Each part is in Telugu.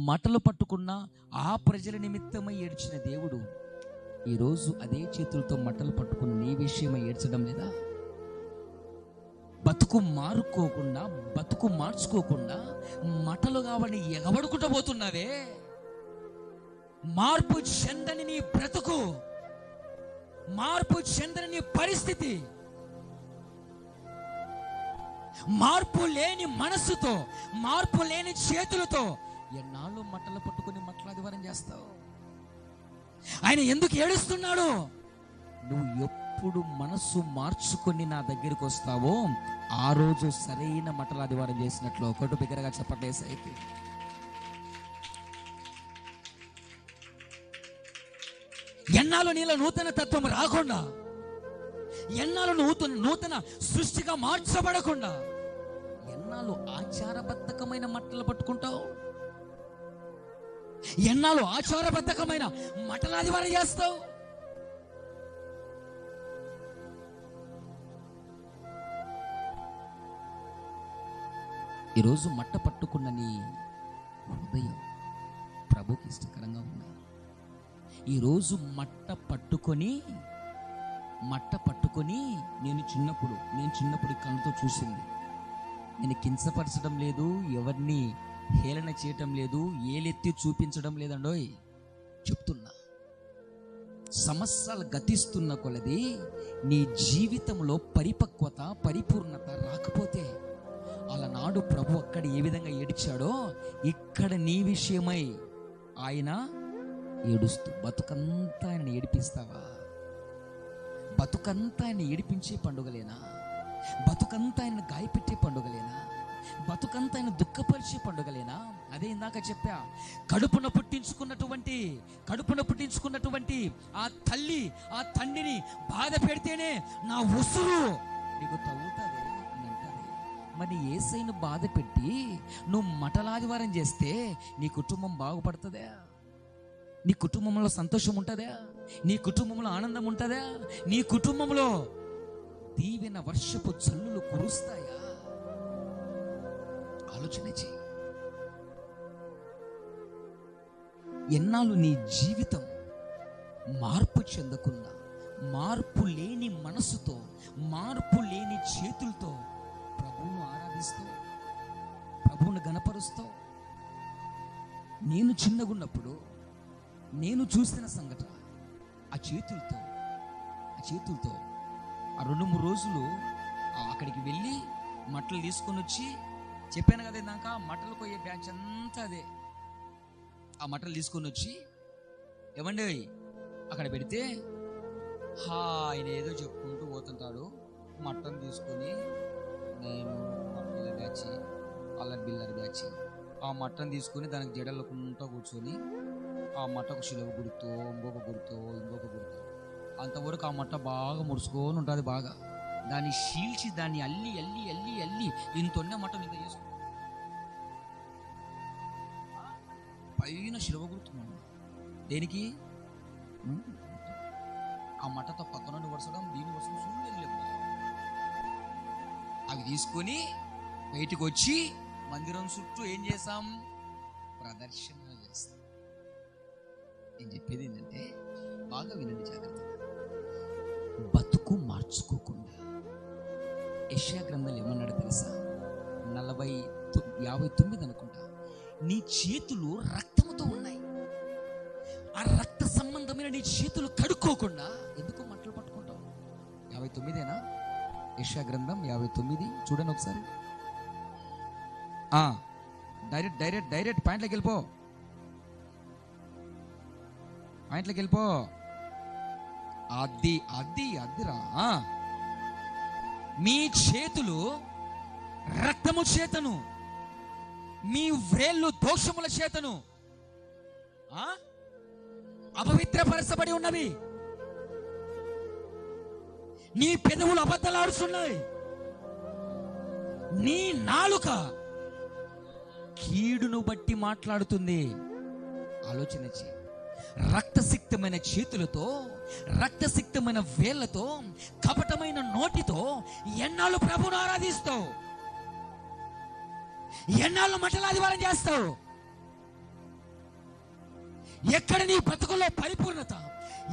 మటలు పట్టుకున్న ఆ ప్రజల నిమిత్తమై ఏడ్చిన దేవుడు ఈరోజు అదే చేతులతో మట్టలు పట్టుకుని నీ విషయమై ఏడ్చడం లేదా? బతుకు మారుకోకుండా, బతుకు మార్చుకోకుండా మటలు కావాలని ఎగబడుకుంటూ పోతున్నావే. మార్పు చెందని నీ బ్రతుకు, మార్పు చెందని నీ పరిస్థితి, మార్పు లేని మనస్సుతో, మార్పు లేని చేతులతో ఎన్నాళ్ళు మట్టలు పట్టుకుని మట్టలాదివారం చేస్తావు? ఆయన ఎందుకు ఏడుస్తున్నాడు? నువ్వు ఎప్పుడు మనస్సు మార్చుకొని నా దగ్గరికి వస్తావో ఆ రోజు సరైన మట్టలాదివారం చేసినట్లు. ఒకటి బిగ్గరగా చెప్పట్లేసైతే ఎన్నాళ్ళు నీలో నూతన తత్వం రాకుండా, ఎన్నాళ్ళు నూతన సృష్టిగా మార్చబడకుండా ఎన్నాళ్ళు ఆచారబద్ధకమైన మట్టలు పట్టుకుంటావు? ఎన్నాళ్ళు ఆచారబద్ధకమైన మట్టలాదివారం చేస్తావు? ఈరోజు మట్ట పట్టుకున్న నీ హృదయం ప్రభుకి ఇష్టకరంగా ఉందా? ఈరోజు మట్ట పట్టుకొని నేను చిన్నప్పుడు కళ్ళతో చూసింది. నేను కించపరచడం లేదు, ఎవరిని హేళన చేయటం లేదు, ఏలెత్తి చూపించడం లేదండోయ్. చెప్తున్నా, సంవత్సరాలు గతిస్తున్న కొలది నీ జీవితంలో పరిపక్వత, పరిపూర్ణత రాకపోతే అలనాడు ప్రభు అక్కడ ఏ విధంగా ఏడ్చాడో ఇక్కడ నీ విషయమై ఆయన ఏడుస్తూ, బతుకంతా ఆయన ఏడిపిస్తావా? బతుకంతా ఆయన ఏడిపించే పండుగలేనా? బతుకంతా ఆయన గాయపెట్టే పండుగలేనా? బతుకంతా ఆయన దుఃఖపరిచే పండుగలేనా? అదే ఇందాక చెప్పా, కడుపున పుట్టించుకున్నటువంటి ఆ తల్లి ఆ తండ్రిని బాధ పెడితేనే నా ఉసురు నీకు తగ్గుతుంది అని అంటారు. మరి యేసయ్యను బాధ పెట్టి నువ్వు మటలాదివారం చేస్తే నీ కుటుంబం బాగుపడుతుందా? నీ కుటుంబంలో సంతోషం ఉంటుందా? నీ కుటుంబంలో ఆనందం ఉంటుందా? నీ కుటుంబంలో దీవెన వర్షపు జల్లులు కురుస్తాయా? ఆలోచన చేయి. ఎన్నాళ్ళు నీ జీవితం మార్పు చెందకుండా, మార్పు లేని మనసుతో, మార్పు లేని చేతులతో ప్రభువును ఆరాధిస్తూ, ప్రభువును గణపరుస్తూ. నేను చిన్నగున్నప్పుడు నేను చూసిన సంఘటన, ఆ చేతులతో ఆ 2-3 రోజులు అక్కడికి వెళ్ళి మట్టలు తీసుకొని వచ్చి, చెప్పాను కదా ఇందాక, మట్టలు కొయ్యే బ్యాచ్ అంతా అదే. ఆ మట్టలు తీసుకొని వచ్చి ఏమండి అక్కడ పెడితే ఆయన ఏదో చెప్పుకుంటూ పోతుంటాడు. మట్టను తీసుకొని నేను మా పిల్ల బ్యాచ్, అల్లరి బిల్లర్ బ్యాచ్, ఆ మట్టను తీసుకొని దానికి జడలకుంటూ కూర్చొని ఆ మట్టకు శిలువ గుర్తు, ఇంకొక గుర్తు, అంతవరకు ఆ మట్ట బాగా ముడుచుకొని ఉంటుంది. బాగా దాన్ని చీల్చి దాన్ని అల్లి ఇంతొన్న మట్టం ఇంత చేసుకుంటాం. పైన శిలువ గుర్తున్నాను దేనికి? ఆ మట్టతో పక్కన వరసడం, దీని వరసడం చూడలేదు. అవి తీసుకొని బయటికి వచ్చి మందిరం చుట్టూ ఏం చేసాం? ప్రదర్శన చేస్తాం. నేను చెప్పేది ఏంటంటే బాగా వినండి జాగ్రత్తగా. బతుకు మార్చుకోకుండా యెషయా గ్రంథంలో ఏమన్నాడు తెలుసా? 59 అనుకుంటా. నీ చేతులు రక్తముతో ఉన్నాయి. ఆ రక్త సంబంధమైన నీ చేతులు కడుక్కోకుండా ఎందుకు మట్టలు పట్టుకుంటావు? 59ఏనా? యెషయా గ్రంథం 59 చూడండి ఒకసారి. డైరెక్ట్ పాయింట్లోకి వెళ్ళిపో. అదిరా. మీ చేతులు రక్తము చేతను, మీ వ్రేళ్ళు దోషముల చేతను అపవిత్రపరచబడి ఉన్నవి. నీ పెదవులు అబద్ధాలాడుతున్నాయి. నీ నాలుక కీడును బట్టి మాట్లాడుతుంది. ఆలోచన చేయి. రక్తసిక్తమైన చేతులతో, రక్తసిక్తమైన వేళ్లతో, కపటమైన నోటితో ఎన్నాళ్ళు ప్రభువును ఆరాధిస్తావు? ఎన్నాళ్ళు మట్టలాదివారం చేస్తావు? ఎక్కడ నీ బతుకుల్లో పరిపూర్ణత,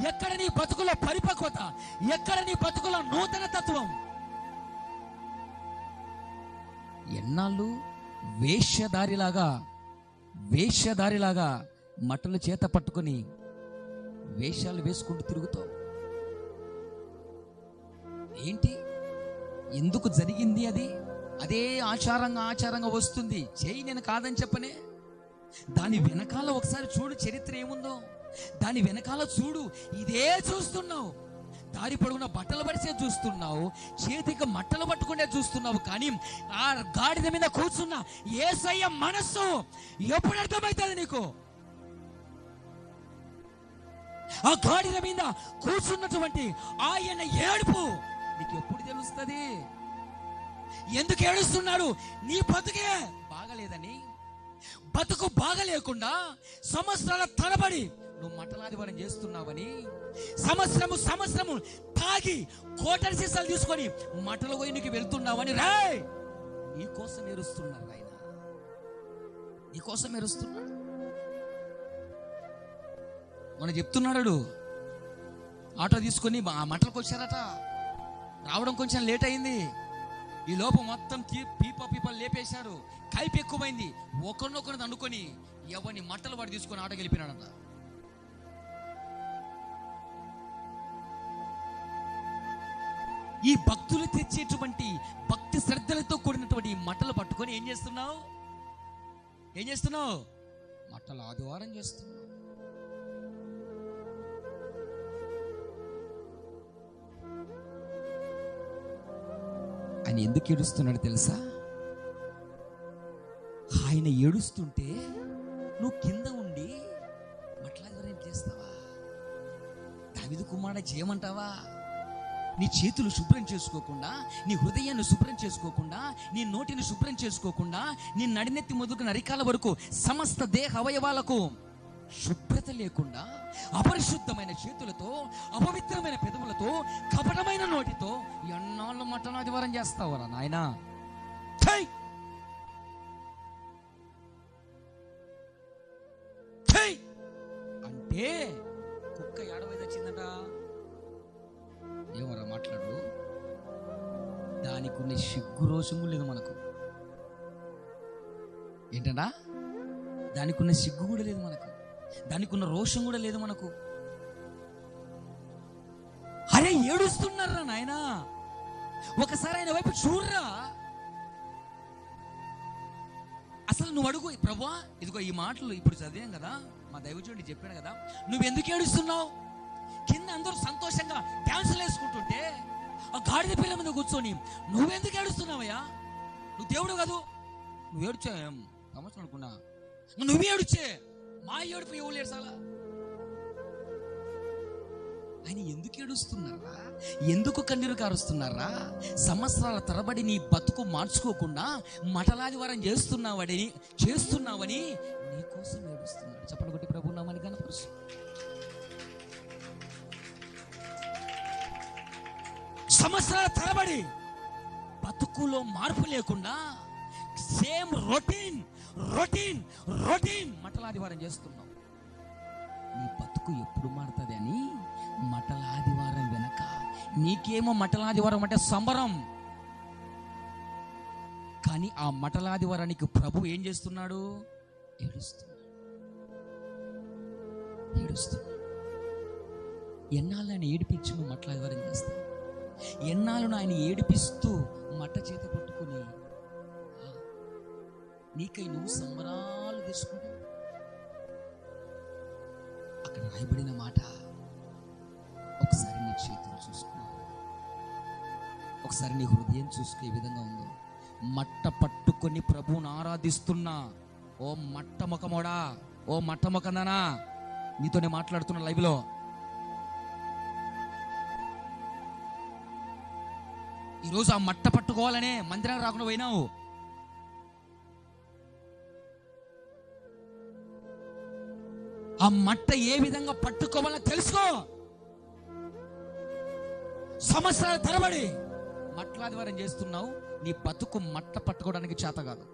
ఎక్కడ నీ బతుకుల్లో పరిపక్వత, ఎక్కడ నీ బతుకుల్లో నూతన తత్వం? ఎన్నాళ్ళు వేషధారిలాగా మట్టలు చేత పట్టుకొని వేషాలు వేసుకుంటూ తిరుగుతావు? ఏంటి, ఎందుకు జరిగింది అది? అదే ఆచారంగా వస్తుంది. చేయి, నేను కాదని చెప్పనే. దాని వెనకాల ఒకసారి చూడు, చరిత్ర ఏముందో దాని వెనకాల చూడు. ఇదే చూస్తున్నావు, దారి పొడుగున బట్టలు పడిసే చూస్తున్నావు, చేతికి మట్టలు పట్టుకునే చూస్తున్నావు. కానీ ఆ గాడిద మీద కూర్చున్న యేసయ్య మనస్సు ఎప్పుడు అర్థమవుతుంది నీకు? ఆ గాడిద మీద కూర్చున్నటువంటి ఆయన ఏడుపు నీకు ఎప్పుడు తెలుస్తుంది? ఎందుకు ఏడుస్తున్నాడు? నీ బతుకే బాగలేదని. బతుకు బాగలేకుండా సంవత్సరాల తరబడి నువ్వు మట్టలాదివారం చేస్తున్నావని, సంవత్సరము తాగి కోటరి సీసాలు తీసుకొని మట్టల పోయినకి వెళ్తున్నావని నీకోసం ఏరుస్తున్నారు. ఆయన నీకోసం ఏరుస్తున్నాడు. మనం చెప్తున్నాడు, ఆటో తీసుకొని ఆ మట్టలకు వచ్చారట. రావడం కొంచెం లేట్ అయింది. ఈ లోపు మొత్తం పీప లేపేశారు. కైపు ఎక్కువైంది. ఒకరినొకరిని అనుకొని ఎవరిని మట్టలు వాడు తీసుకొని ఆటో గెలిపినాడంట. ఈ భక్తులు తెచ్చేటువంటి భక్తి శ్రద్ధలతో కూడినటువంటి మట్టలు పట్టుకొని ఏం చేస్తున్నావు? మట్టల ఆదివారం చేస్తున్నావు. ఆయన ఎందుకు ఏడుస్తున్నాడు తెలుసా? ఆయన ఏడుస్తుంటే నువ్వు కింద ఉండి మట్లాదివారం చేస్తావా? దావీదు కుమారుడా చేయమంటావా? నీ చేతులు శుభ్రం చేసుకోకుండా, నీ హృదయాన్ని శుభ్రం చేసుకోకుండా, నీ నోటిని శుభ్రం చేసుకోకుండా, నీ నడినెత్తి మొదలుకు నరికాల వరకు సమస్త దేహ అవయవాలకు శుభ్రత లేకుండా, అపరిశుద్ధమైన చేతులతో, అపవిత్రమైన పెదవులతో, కపటమైన నోటితో ఎన్నాళ్ళు మట్టలాదివారం చేస్తావరా నాయనా? అంటే కుక్క ఏడవైదు వచ్చిందట. ఏమరా మాట్లాడు? దానికి ఉన్న సిగ్గు రోషము లేదు మనకు. ఏంటంటా? దానికి ఉన్న సిగ్గు కూడా లేదు మనకు. దానికి ఉన్న రోషం కూడా లేదు మనకు. అరే ఏడుస్తున్నారా నాయనా? ఒకసారి ఆయన వైపు చూడరా. అసలు నువ్వు అడుగు, ప్రభువా ఇదిగో ఈ మాటలు ఇప్పుడు చదివాం కదా, మా దైవజనుడు చెప్పాడు కదా, నువ్వెందుకు ఏడుస్తున్నావు? కింద అందరూ సంతోషంగా డ్యాన్సులు వేసుకుంటుంటే ఆ గాడిద పిల్ల మీద కూర్చొని నువ్వెందుకు ఏడుస్తున్నావయ్యా? నువ్వు దేవుడు కాదు. నువ్వు ఏడుచా సంవత్సరం అనుకున్నా, నువ్వే ఏడుచే. మా ఏడుపు ఎవరు ఏడ్చాలా? ఆయన ఎందుకు ఏడుస్తున్నారా? ఎందుకు కన్నీరు కారుస్తున్నారా? సంవత్సరాల తరబడి నీ బతుకు మార్చుకోకుండా మటలాదివారం చేస్తున్నావని నీకోసం ఏడుస్తున్నాడు. చెప్పండి కొట్టి ప్రభు నామాన్ని గణపరుచు. సంవత్సరాల తరబడి బతుకులో మార్పు లేకుండా సేమ్ రొటీన్ మటలాదివారం చేస్తున్నావు. నీ బతుకు ఎప్పుడు మారుతుంది అని మటలాదివారం వెనక నీకేమో మటలాదివారం అంటే సంబరం. కానీ ఆ మటలాదివారానికి ప్రభు ఏం చేస్తున్నాడు? ఏడుస్తున్నాడు. ఎన్నాళ్ళు ఆయన ఏడిపించి నువ్వు మటలాదివారం చేస్తావు? ఎన్నాళ్ళు ఆయన ఏడిపిస్తూ మట్ట చేత పట్టుకుని నీకై నువ్వు సంబరాలు తీసుకుంటావు? అక్కడ రాయబడిన మాట ఒకసారి నీ చేతులు చూసుకో, ఒకసారి నీ హృదయం చూసుకో ఏ విధంగా ఉందో. మట్ట పట్టుకొని ప్రభువుని ఆరాధిస్తున్నా ఓ మట్ట ముఖమోడా, ఓ మట్ట ముఖందనా, నీతోనే మాట్లాడుతున్నా లైవ్లో. ఈరోజు ఆ మట్ట పట్టుకోవాలనే మందిరానికి రాకుండా పోయినావు. ఆ మట్ట ఏ విధంగా పట్టుకోవాలో తెలుసుకో. సంవత్సరాల తరబడి మట్లాదివారం చేస్తున్నావు, నీ బతుకు మట్ట పట్టుకోవడానికి చేత కాదు.